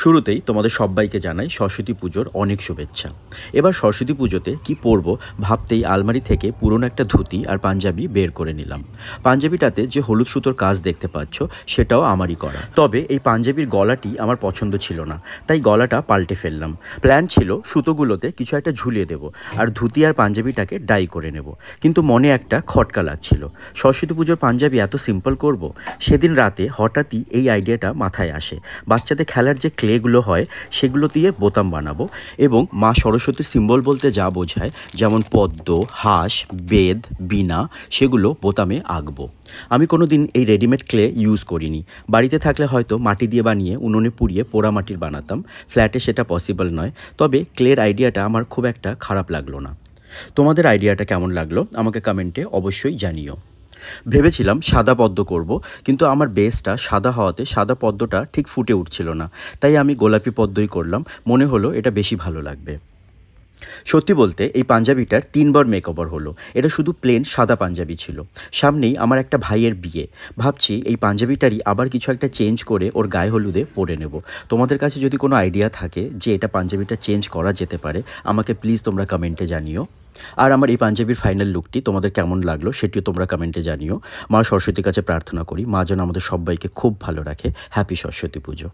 শুরুতেই তোমাদের সবাইকে জানাই সরস্বতী পুজোর অনেক শুভেচ্ছা। এবার সরস্বতী পুজোতে কি পরব ভাবতেই আলমারি থেকে পুরনো একটা ধুতি আর পাঞ্জাবি বের করে নিলাম। পাঞ্জাবিটাতে যে হলুদ সুতোর কাজ দেখতে পাচ্ছ সেটাও আমারই করা, তবে এই পাঞ্জাবির গলাটি আমার পছন্দ ছিল না, তাই গলাটা পাল্টে ফেললাম। প্ল্যান ছিল সুতোগুলোতে কিছু একটা ঝুলিয়ে দেব আর ধুতি আর পাঞ্জাবিটাকে ডাই করে নেব, কিন্তু মনে একটা খটকা লাগছিল। সরস্বতী পুজোর পাঞ্জাবি এত সিম্পল করব, সেদিন রাতে হঠাৎই এই আইডিয়াটা মাথায় আসে। বাচ্চাদের খেলার যে ক্লেগুলো হয় সেগুলো দিয়ে বোতাম বানাবো এবং মা সরস্বতীর সিম্বল বলতে যা বোঝায়, যেমন পদ্ম, হাঁস, বেদ, বীণা, সেগুলো বোতামে আঁকবো। আমি কোনো দিন এই রেডিমেড ক্লে ইউজ করিনি। বাড়িতে থাকলে হয়তো মাটি দিয়ে বানিয়ে উনুনে পুড়িয়ে পোড়া মাটির বানাতাম, ফ্ল্যাটে সেটা পসিবল নয়। তবে ক্লের আইডিয়াটা আমার খুব একটা খারাপ লাগলো না। তোমাদের আইডিয়াটা কেমন লাগলো আমাকে কমেন্টে অবশ্যই জানিও। ভেবেছিলাম সাদা পদ্ম করব, কিন্তু আমার বেসটা সাদা হওয়াতে সাদা পদ্মটা ঠিক ফুটে উঠছিল না, তাই আমি গোলাপি পদ্মই করলাম। মনে হলো এটা বেশি ভালো লাগবে। সত্যি বলতে এই পাঞ্জাবিটার 3বার মেকওভার হলো। এটা শুধু প্লেন সাদা পাঞ্জাবি ছিল। সামনেই আমার একটা ভাইয়ের বিয়ে, ভাবছি এই পাঞ্জাবিটারই আবার কিছু একটা চেঞ্জ করে ওর গায়ে হলুদে পরে নেব। তোমাদের কাছে যদি কোনো আইডিয়া থাকে যে এটা পাঞ্জাবিটা চেঞ্জ করা যেতে পারে, আমাকে প্লিজ তোমরা কমেন্টে জানিও। আর আমার এই পাঞ্জাবির ফাইনাল লুকটি তোমাদের কেমন লাগলো সেটিও তোমরা কমেন্টে জানিও। মা সরস্বতীর কাছে প্রার্থনা করি মা যেন আমাদের সবাইকে খুব ভালো রাখে। হ্যাপি সরস্বতী পুজো।